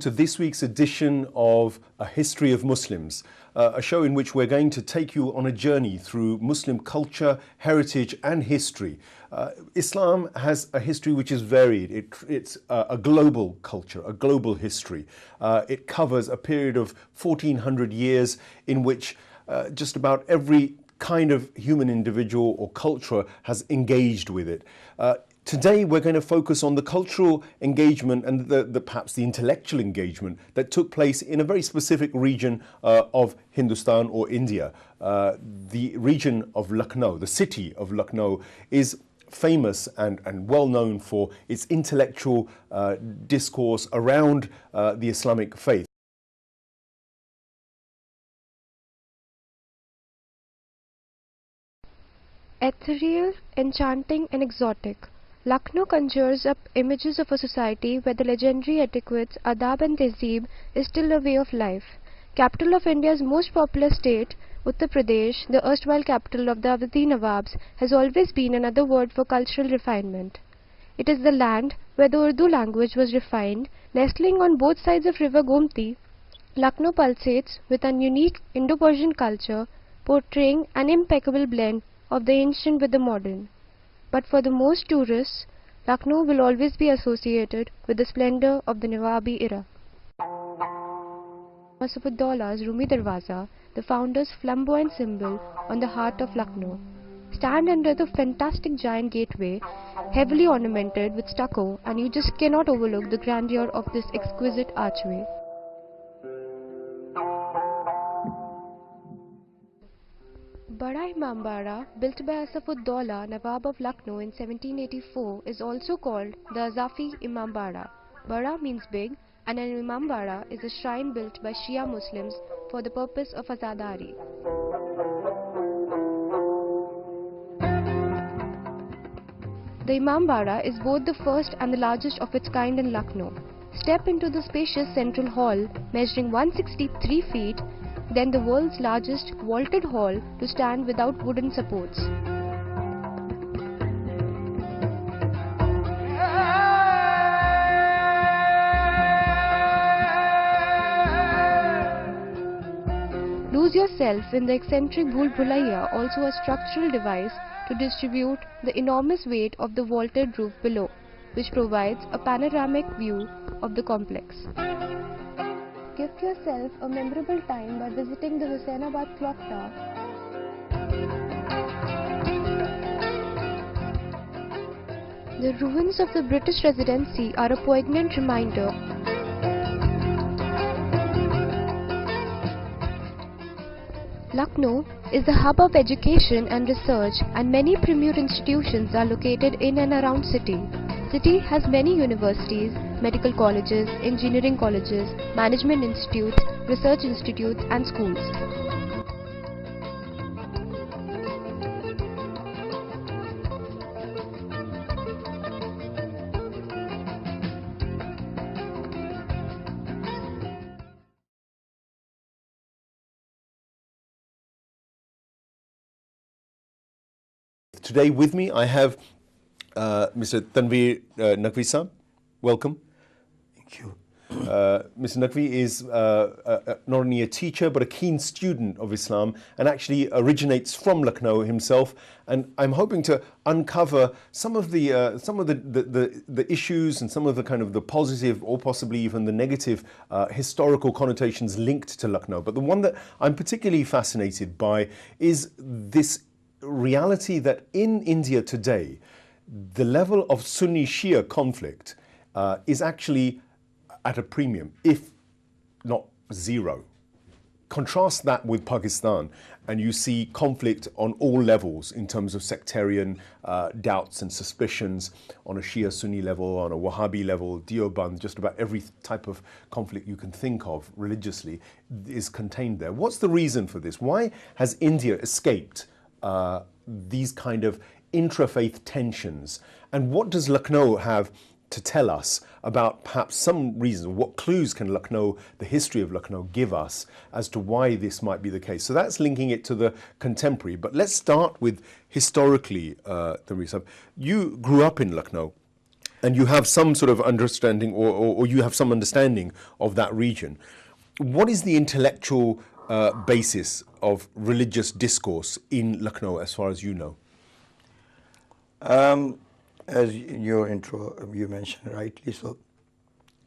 to this week's edition of A History of Muslims, a show in which we're going to take you on a journey through Muslim culture, heritage and history. Islam has a history which is varied. It's a global culture, a global history. It covers a period of 1400 years in which just about every kind of human individual or culture has engaged with it. Today we're going to focus on the cultural engagement and perhaps the intellectual engagement that took place in a very specific region of Hindustan or India. The region of Lucknow, the city of Lucknow, is famous and well known for its intellectual discourse around the Islamic faith. Ethereal, enchanting and exotic, Lucknow conjures up images of a society where the legendary etiquettes, adab and tehzeeb is still a way of life. Capital of India's most populous state, Uttar Pradesh, the erstwhile capital of the Awadhi Nawabs, has always been another word for cultural refinement. It is the land where the Urdu language was refined. Nestling on both sides of river Gomti, Lucknow pulsates with an unique Indo-Persian culture, portraying an impeccable blend of the ancient with the modern. But for the most tourists, Lucknow will always be associated with the splendor of the Nawabi era. Masufuddaullah's Rumi Darwaza, the founder's flamboyant symbol on the heart of Lucknow, stand under the fantastic giant gateway, heavily ornamented with stucco, and you just cannot overlook the grandeur of this exquisite archway. Bada Imambara, built by Asafuddaula, Nawab of Lucknow in 1784, is also called the Azafi Imambara. Bada means big, and an Imambara is a shrine built by Shia Muslims for the purpose of Azadari. The Imambara is both the first and the largest of its kind in Lucknow. Step into the spacious central hall, measuring 163 feet, then the world's largest vaulted hall to stand without wooden supports. Lose yourself in the eccentric Bhul Bhulaiya, also a structural device to distribute the enormous weight of the vaulted roof below, which provides a panoramic view of the complex. Gift yourself a memorable time by visiting the Husainabad Clock Tower. The ruins of the British Residency are a poignant reminder Lucknow is the hub of education and research, and many premier institutions are located in and around city. City has many universities, medical colleges, engineering colleges, management institutes, research institutes and schools. Today with me I have Mr. Tanveer Naqvi Saab. Welcome. Thank you. Mr. Naqvi is not only a teacher but a keen student of Islam and actually originates from Lucknow himself. And I'm hoping to uncover some of the issues and some of the kind of the positive or possibly even the negative historical connotations linked to Lucknow. But the one that I'm particularly fascinated by is this reality that in India today, the level of Sunni-Shia conflict is actually at a premium, if not zero. Contrast that with Pakistan, and you see conflict on all levels in terms of sectarian doubts and suspicions on a Shia-Sunni level, on a Wahhabi level, Deoband, just about every type of conflict you can think of religiously is contained there. What's the reason for this? Why has India escaped these kind of intra-faith tensions? And what does Lucknow have to tell us about perhaps some reasons? What clues can Lucknow, the history of Lucknow, give us as to why this might be the case? So that's linking it to the contemporary. But let's start with historically, Tanveer Saab. You grew up in Lucknow. And you have some sort of understanding, or you have some understanding of that region. What is the intellectual basis of religious discourse in Lucknow, as far as you know? As in your intro, you mentioned rightly so,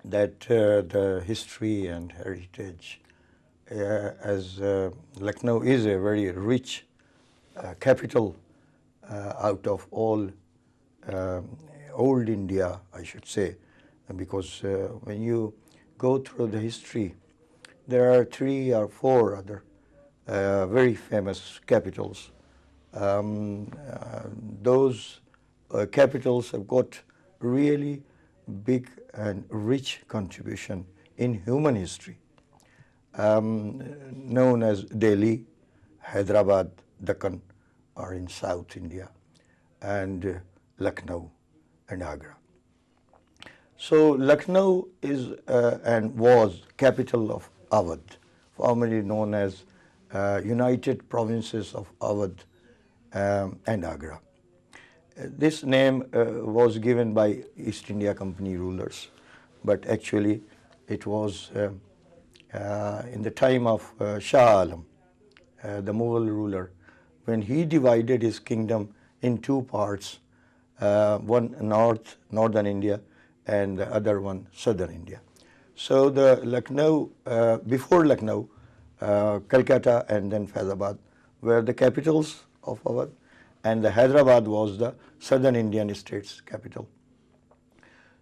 that the history and heritage, as Lucknow is a very rich capital out of all old India, I should say, because when you go through the history, there are 3 or 4 other very famous capitals. Those capitals have got really big and rich contribution in human history, known as Delhi, Hyderabad, Deccan are in South India, and Lucknow and Agra. So Lucknow is and was capital of Awadh, formerly known as United Provinces of Awadh and Agra. This name was given by East India Company rulers, but actually it was in the time of Shah Alam, the Mughal ruler, when he divided his kingdom in 2 parts, one northern India and the other one southern India. So the Lucknow, before Lucknow, Calcutta and then Faizabad were the capitals of Awadh, and the Hyderabad was the southern Indian state's capital.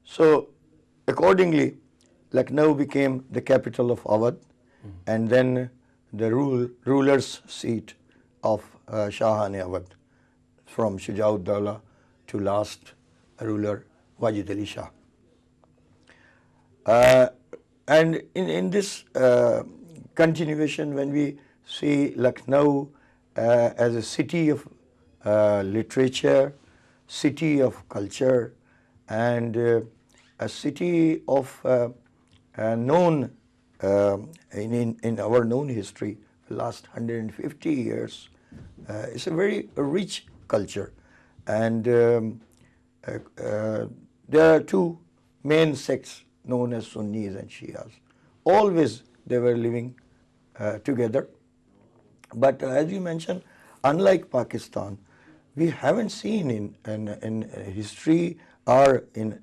So accordingly, Lucknow became the capital of Awadh, and then the ruler's seat of Shahan Awadh, from Shujauddaulah to last ruler Wajid Ali Shah. And in this continuation, when we see Lucknow as a city of literature, city of culture, and a city of known in our known history, the last 150 years, it's a very rich culture, and there are 2 main sects known as Sunnis and Shias. Always they were living together, but as you mentioned, unlike Pakistan, we haven't seen in history or in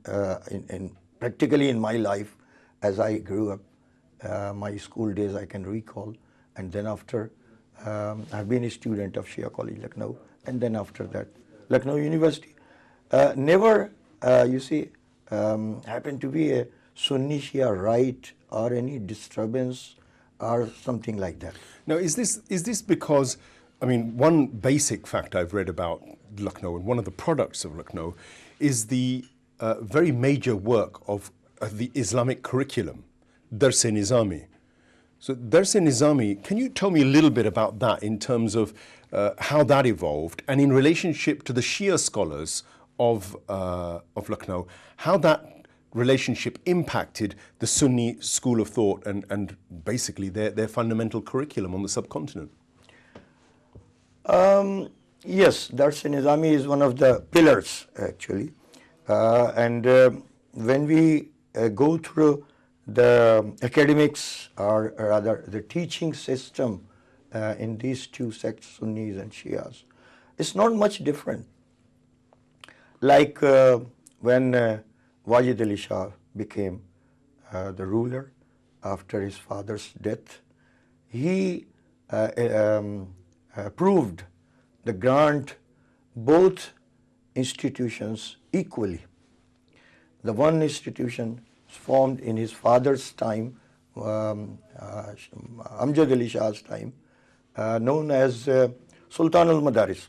practically in my life, as I grew up, my school days I can recall, and then after I've been a student of Shia College Lucknow, and then after that Lucknow University. Never, you see, happened to be a Sunni Shia right or any disturbance or something like that. Now, is this because, I mean, one basic fact I've read about Lucknow, and one of the products of Lucknow, is the very major work of the Islamic curriculum, Dars-e-Nizami. So Dars-e-Nizami, can you tell me a little bit about that in terms of how that evolved, and in relationship to the Shia scholars of Lucknow, how that relationship impacted the Sunni school of thought and basically their fundamental curriculum on the subcontinent? Yes, Dars-e-Nizami is one of the pillars actually, and when we go through the academics, or rather the teaching system in these 2 sects, Sunnis and Shias, it's not much different. Like when Wajid Ali Shah became the ruler after his father's death, he approved the grant both institutions equally. The one institution formed in his father's time, Amjad Ali Shah's time, known as Sultan al-Madaris,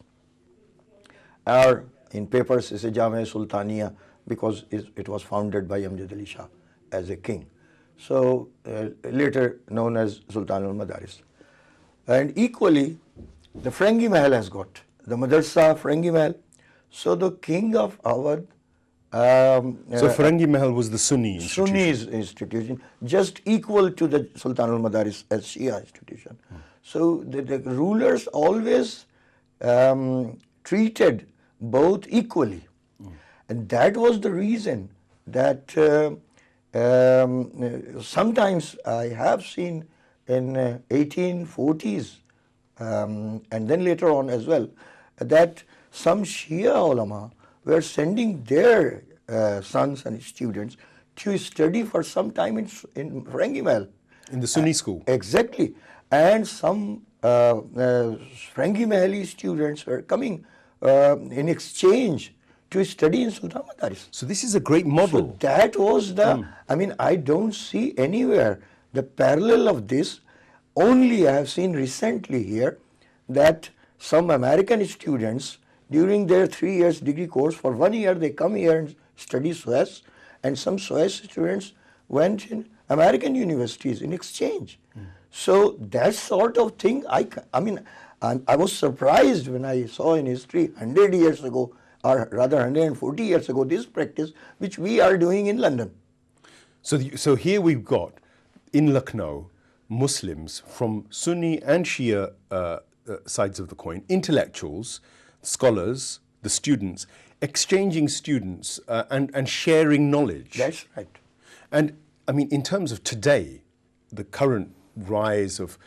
or in papers it's a Jami Sultaniya, because it was founded by Amjad Ali Shah as a king. So later known as Sultan al-Madaris. And equally, the Frangi Mahal has got the Madrasa Frangi Mahal. So the king of Awadh, so Frangi Mahal was the Sunni institution. Sunni's institution, just equal to the Sultan al-Madaris as Shia institution. So the rulers always treated both equally. And that was the reason that sometimes I have seen in 1840s and then later on as well, that some Shia ulama were sending their sons and students to study for some time in Ferengi Mahal. In the Sunni school? Exactly. And some Ferengi Mahali students were coming in exchange to study in Sultan Madaris. So this is a great model. So that was the, I mean, I don't see anywhere the parallel of this. Only I have seen recently here that some American students during their 3 years degree course, for 1 year they come here and study Suez, and some Suez students went in American universities in exchange. So that sort of thing, I mean, I was surprised when I saw in history 100 years ago, or rather 140 years ago, this practice which we are doing in London. So here we've got, in Lucknow, Muslims from Sunni and Shia sides of the coin, intellectuals, scholars, the students, exchanging students and sharing knowledge. That's right. And I mean, in terms of today, the current rise of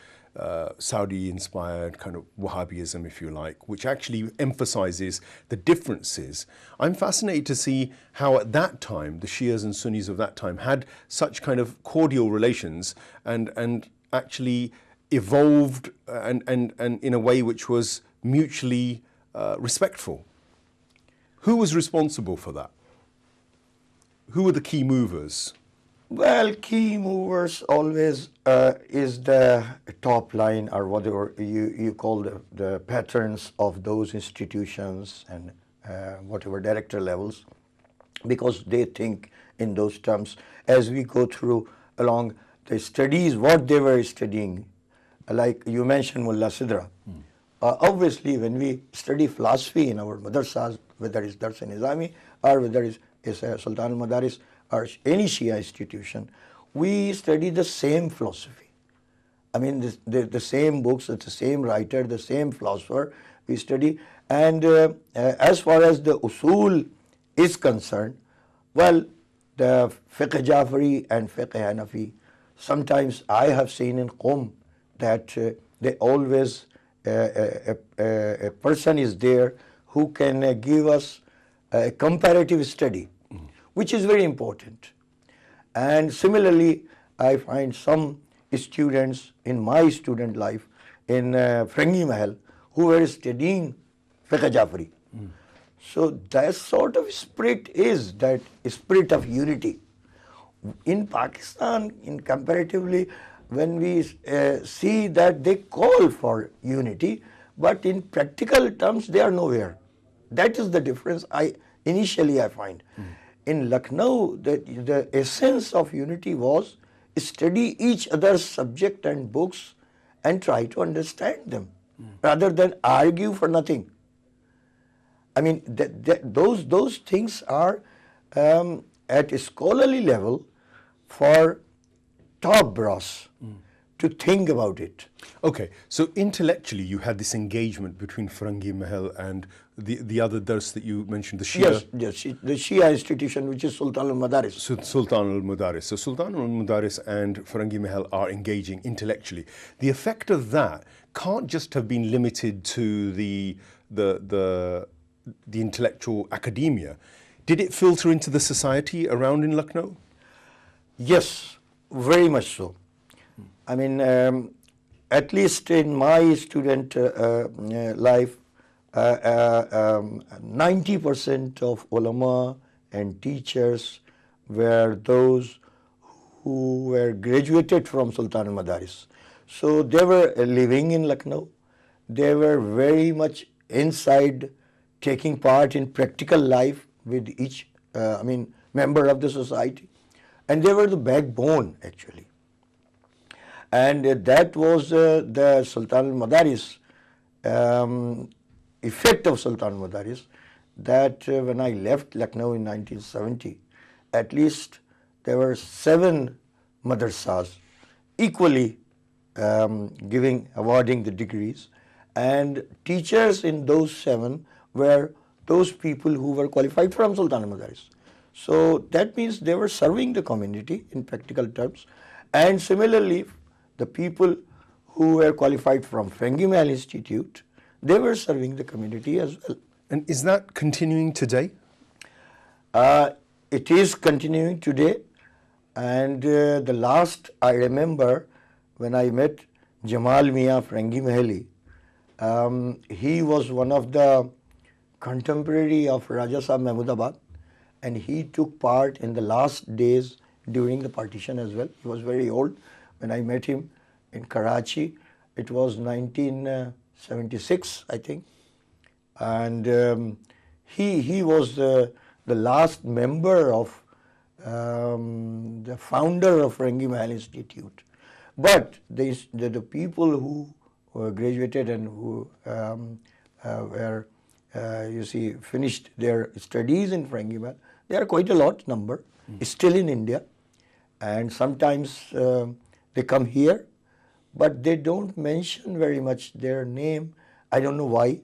Saudi-inspired kind of Wahhabism, if you like, which actually emphasizes the differences. I'm fascinated to see how at that time, the Shias and Sunnis of that time had such kind of cordial relations and actually evolved and in a way which was mutually respectful. Who was responsible for that? Who were the key movers? Well, key movers always is the top line, or whatever you call the patterns of those institutions and whatever director levels, because they think in those terms. As we go through along the studies, what they were studying, like you mentioned Mullah Sidra. Obviously, when we study philosophy in our madrasas, whether it's Dars Nizami or whether it's Sultan al-Madaris or any Shia institution, we study the same philosophy. I mean, the same books, the same writer, the same philosopher we study. And as far as the usul is concerned, well, the fiqh Jafari and fiqh Hanafi, sometimes I have seen in Qom that they always, a person is there who can give us a comparative study, which is very important. And similarly, I find some students in my student life in Ferengi Mahal who were studying fiqh Jafari. So that sort of spirit is that spirit of unity. In Pakistan, in comparatively, when we see that they call for unity, but in practical terms they are nowhere. That is the difference initially I find. In Lucknow, the essence of unity was study each other's subject and books and try to understand them, rather than argue for nothing. I mean, those things are at a scholarly level for top brass to think about it. Okay, so intellectually you had this engagement between Ferengi Mahal and the other dars that you mentioned, the Shia. Yes, the Shia institution, which is Sultan al-Madaris. Sultan al-Madaris. So Sultan al-Madaris and Ferengi Mahal are engaging intellectually. The effect of that can't just have been limited to the intellectual academia. Did it filter into the society around in Lucknow? Yes, very much so. I mean, at least in my student life, 90% of ulama and teachers were those who were graduated from Sultan al-Madaris. So they were living in Lucknow. They were very much inside, taking part in practical life with each member of the society. And they were the backbone, actually. And that was the Sultan al-Madaris, effect of Sultan al-Madaris, that when I left Lucknow in 1970, at least there were 7 madrasas equally awarding the degrees, and teachers in those 7 were those people who were qualified from Sultan al-Madaris. So that means they were serving the community in practical terms. And similarly, the people who were qualified from Frangi Institute, they were serving the community as well. And is that continuing today? It is continuing today. And the last I remember when I met Jamal Mia Frangi Mahali, he was one of the contemporary of Raja Sahib Mahmudabad, and he took part in the last days during the partition as well. He was very old when I met him in Karachi. It was 1976, I think. And he was the last member of the founder of Frangi Mahal Institute. But the people who graduated and who were, finished their studies in Frangi Mahal, they are quite a lot number, still in India. And sometimes they come here, but they don't mention very much their name. I don't know why.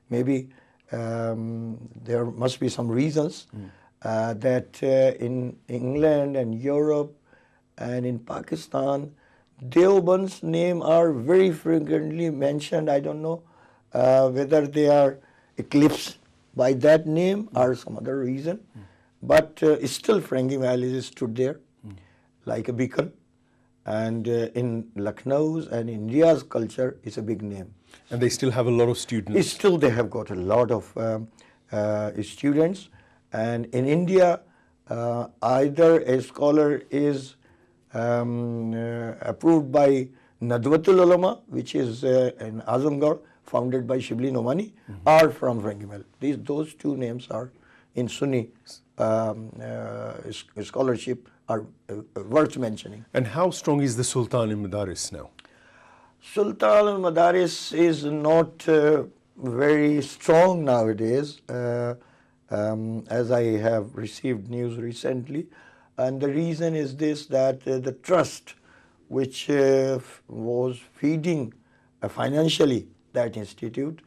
Maybe there must be some reasons that in England and Europe and in Pakistan, Deoband's name are very frequently mentioned. I don't know whether they are eclipsed by that name or some other reason, but still Frangi Mahal is stood there like a beacon. And in Lucknow's and India's culture, it's a big name. And they still have a lot of students? Still they have got a lot of students. And in India, either a scholar is approved by Nadwatul Ulama, which is in Azamgarh, founded by Shibli Nomani, or from Frangi Mahal. Those two names are in Sunni scholarship are worth mentioning. And how strong is the Sultan in Madaris now? Sultan al-Madaris is not very strong nowadays, as I have received news recently. And the reason is this, that the trust which was feeding financially that institute,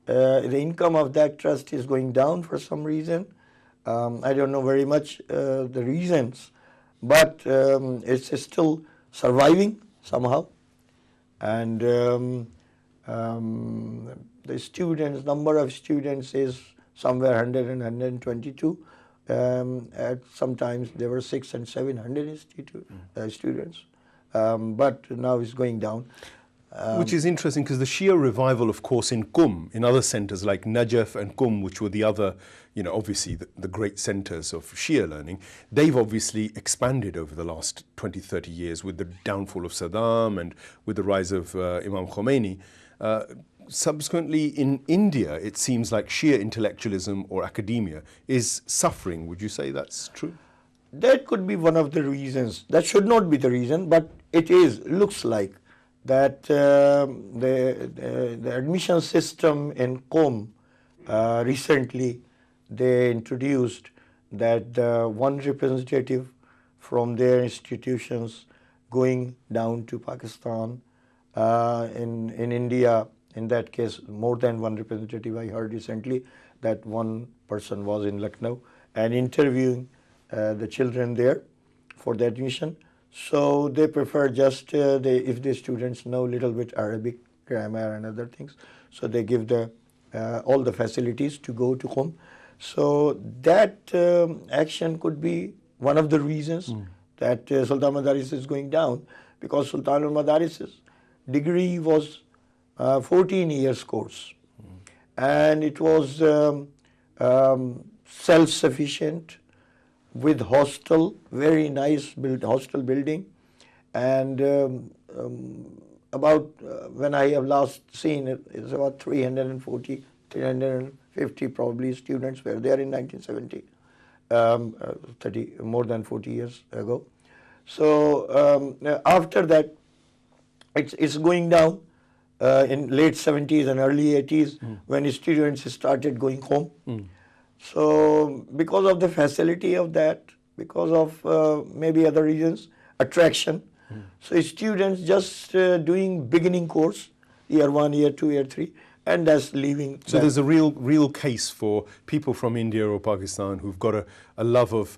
the income of that trust is going down for some reason. I don't know very much the reasons, but it's still surviving somehow. And the students, number of students is somewhere 100 and 122. At sometimes there were 600 and 700 students, but now it's going down. Which is interesting because the Shia revival, of course, in Qum, in other centres like Najaf and Qum, which were the other, obviously the great centres of Shia learning, they've obviously expanded over the last 20, 30 years with the downfall of Saddam and with the rise of Imam Khomeini. Subsequently, in India, it seems like Shia intellectualism or academia is suffering. Would you say that's true? That could be one of the reasons. That should not be the reason, but it looks like that the admission system in Qom recently they introduced that one representative from their institutions going down to Pakistan, in India, in that case more than one representative. I heard recently that one person was in Lucknow and interviewing the children there for the admission. So they prefer just if the students know a little bit Arabic, grammar and other things, so they give all the facilities to go to Qom. So that action could be one of the reasons that Sultan Madaris is going down, because Sultan al-Madaris's degree was 14 years course, and it was self-sufficient, with hostel, very nice hostel building, and about when I have last seen it, it's about 340, 350 probably students were there in 1970, more than 40 years ago. So after that, it's going down in late 70s and early 80s when students started going home. So because of the facility of that, because of maybe other reasons, attraction, so students just doing beginning course, year 1, year 2, year 3, and that's leaving. So there's a real case for people from India or Pakistan who've got a love of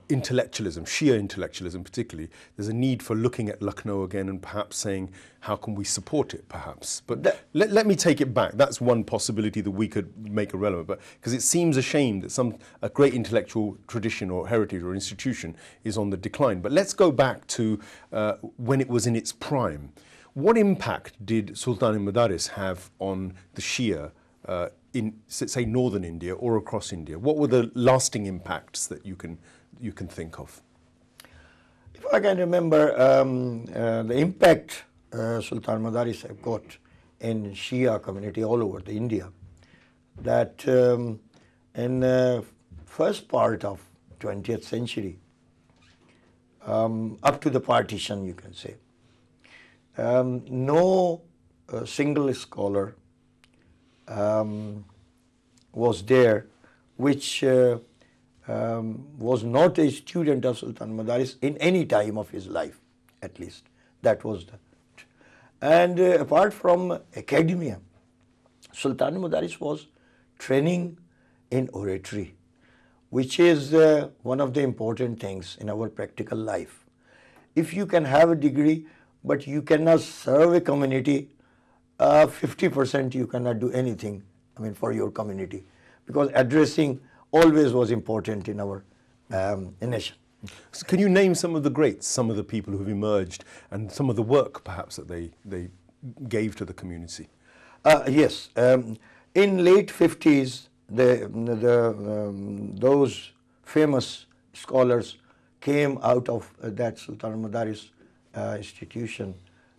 intellectualism, Shia intellectualism particularly. There's a need for looking at Lucknow again and perhaps saying, how can we support it perhaps? But let me take it back. That's one possibility that we could make irrelevant, but because it seems a shame that a great intellectual tradition or heritage or institution is on the decline. But let's go back to when it was in its prime. What impact did Sultan-e-Madaris have on the Shia in, say, northern India or across India? What were the lasting impacts that you can think of? If I can remember, the impact Sultan Madaris have got in Shia community all over the India, that in first part of 20th century, up to the partition, you can say, no single scholar was there which was not a student of Sultan Madaris in any time of his life, at least. That was the. And apart from academia, Sultan Madaris was training in oratory, which is one of the important things in our practical life. If you can have a degree, but you cannot serve a community, 50% you cannot do anything, I mean, for your community, because addressing always was important in our nation. So can you name some of the greats, some of the people who have emerged, and some of the work perhaps that they gave to the community? Yes, in late 50s, those famous scholars came out of that Sultan Madaris institution.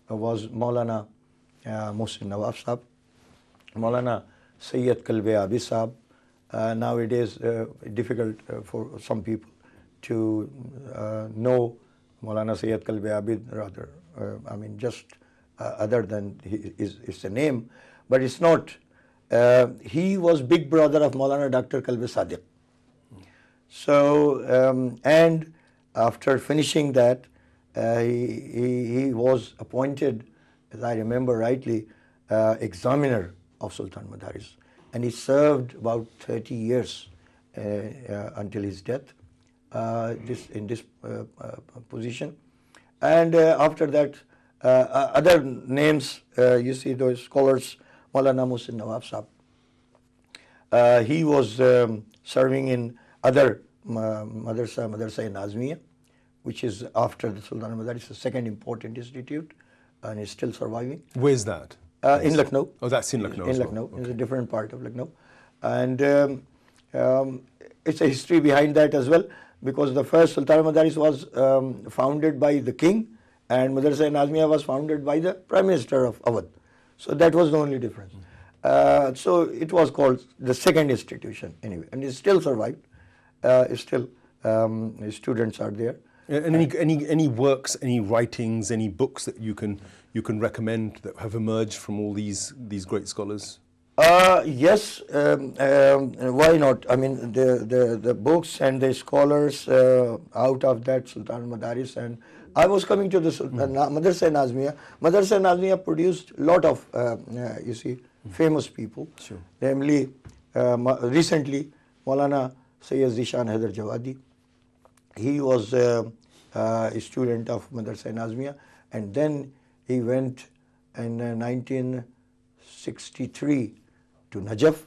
Was Maulana Mohsin Nawab Sahab, Maulana Sayyid Kalbe Abi Sahab. Nowadays, difficult for some people to know Maulana Sayyid Kalbe Abid, rather, I mean, just other than it's a name, but it's not. He was big brother of Maulana Dr. Kalbe Sadiq. So, and after finishing that, he was appointed, as I remember rightly, examiner of Sultan Madaris, and he served about 30 years until his death in this position. And after that, other names, you see those scholars, Maulana Mohsin Nawab Sahab. He was serving in other Madrasa-e-Nazmiya, which is after the Sultan Madaris, the second important institute, and is still surviving. Where's that? In Lucknow. Oh, that's in Lucknow. In Lucknow. Okay. It's a different part of Lucknow. And it's a history behind that as well, because the first Sultan Madaris was founded by the king, and Madrasa-e-Nazmiya was founded by the Prime Minister of Awadh. So that was the only difference. So it was called the second institution anyway, and it still survived. Still, students are there. And any works, any writings, any books that you can recommend that have emerged from all these great scholars? Yes, why not? I mean, the books and the scholars out of that Sultan Madaris, and I was coming to the Madrasa-e-Nazmiya. Madrasa-e-Nazmiya produced a lot of, you see, famous people. Sure. Namely, recently, Maulana Sayyid Zishan Haidar Jawadi. He was a student of Madrasa-e-Nazmiya, and then he went in 1963 to Najaf,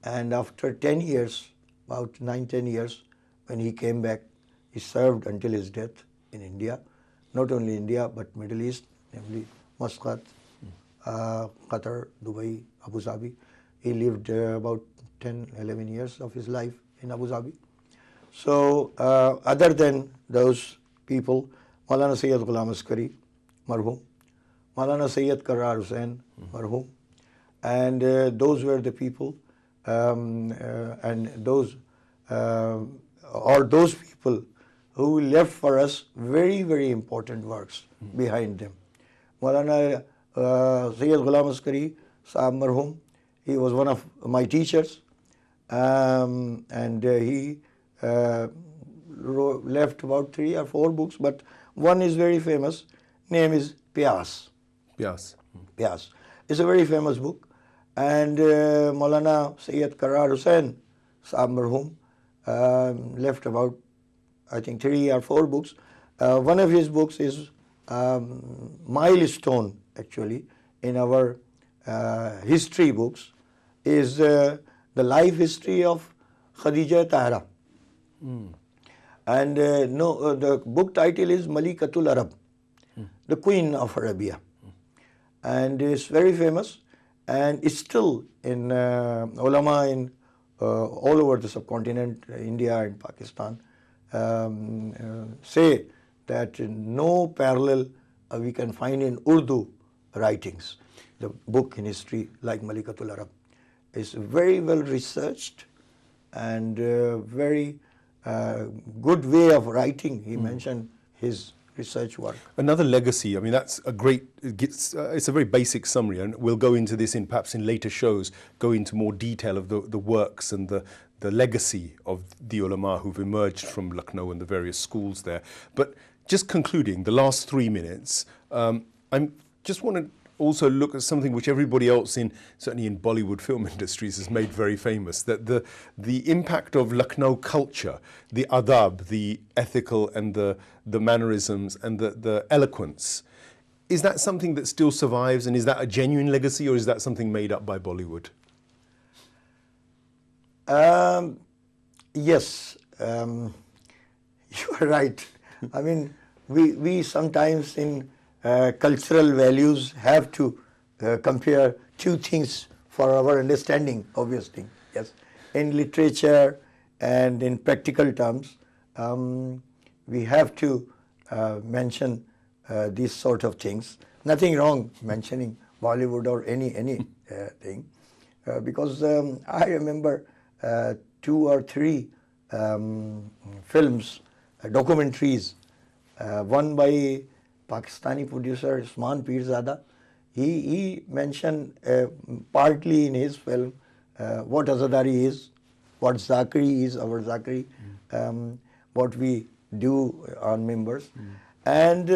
and after 10 years, about 9-10 years, when he came back, he served until his death in India, not only India but Middle East, namely Muscat, Qatar, Dubai, Abu Dhabi. He lived about 10-11 years of his life in Abu Dhabi. So other than those people, Maulana Sayyid Ghulam Askari, marhum, Maulana Sayyid Karrar Hussain, marhum, and those were the people, and those or those people who left for us very, very important works behind them. Maulana Sayyid Ghulam Askari Sahab marhum, he was one of my teachers, and he left about 3 or 4 books, but one is very famous, name is Pyas. Yes. Pyas. It's a very famous book, And Maulana Sayyid Qarar Hussain Sahab Marhum left about, I think, 3 or 4 books. One of his books is milestone, actually, in our history books, is the life history of Khadija Tahra. And the book title is Malikatul Arab, the Queen of Arabia. And it's very famous, and it's still in ulama in all over the subcontinent, India and Pakistan, say that no parallel we can find in Urdu writings. The book in history like Malikatul Arab is very well researched and very good way of writing. He mentioned his research work. Another legacy, I mean, that's a great, it's a very basic summary, and we'll go into this perhaps in later shows, go into more detail of the works and the legacy of the ulama who've emerged from Lucknow and the various schools there. But just concluding, the last 3 minutes, I just want to also look at something which everybody else certainly in Bollywood film industries has made very famous, that the impact of Lucknow culture, the adab, the ethical and the mannerisms and the eloquence, is that something that still survives, and is that a genuine legacy, or is that something made up by Bollywood? Yes, you are right. I mean, we sometimes in cultural values have to compare 2 things for our understanding, obviously. Yes, in literature and in practical terms, we have to mention these sort of things. Nothing wrong mentioning Bollywood or any thing, because I remember 2 or 3 films, documentaries, one by Pakistani producer Usman Pirzada. He mentioned partly in his film what Azadari is, what Zakri is, our Zakri, what we do on members, and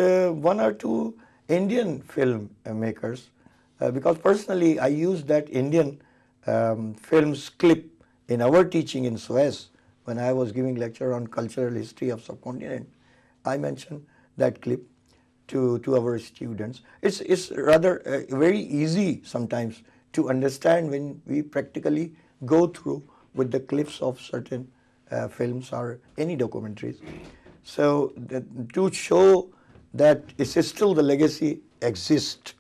1 or 2 Indian film makers, because personally I use that Indian films clip in our teaching in Suez. When I was giving lecture on cultural history of subcontinent, I mentioned that clip to our students. It's rather very easy sometimes to understand when we practically go through with the clips of certain films or any documentaries. So to show that it's still the legacy exists.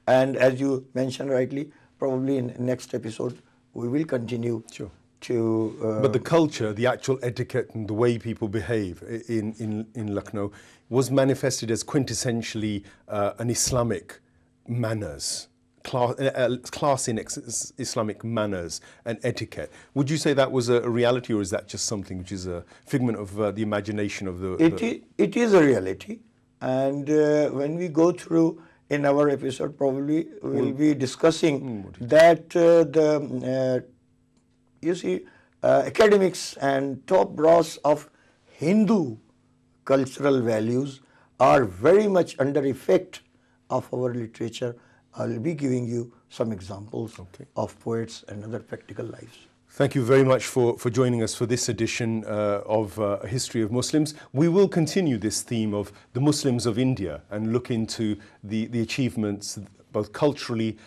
And as you mentioned rightly, probably in next episode we will continue. Sure. But the culture, the actual etiquette and the way people behave in Lucknow was manifested as quintessentially an Islamic manners, class in Islamic manners and etiquette. Would you say that was a reality, or is that just something which is a figment of the imagination of It is a reality, and when we go through in our episode, probably we'll be discussing that you see, academics and top brass of Hindu cultural values are very much under effect of our literature. I'll be giving you some examples of poets and other practical lives. Thank you very much for joining us for this edition of History of Muslims. We will continue this theme of the Muslims of India and look into the achievements both culturally,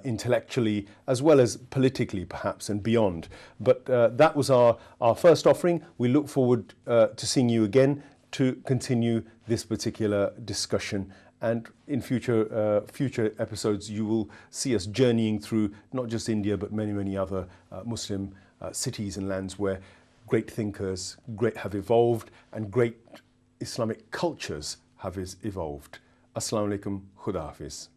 intellectually, as well as politically perhaps and beyond. But that was our first offering. We look forward to seeing you again to continue this particular discussion. And in future episodes, you will see us journeying through not just India, but many other Muslim cities and lands where great thinkers have evolved and great Islamic cultures have evolved. Assalamu alaikum, Khuda Hafiz.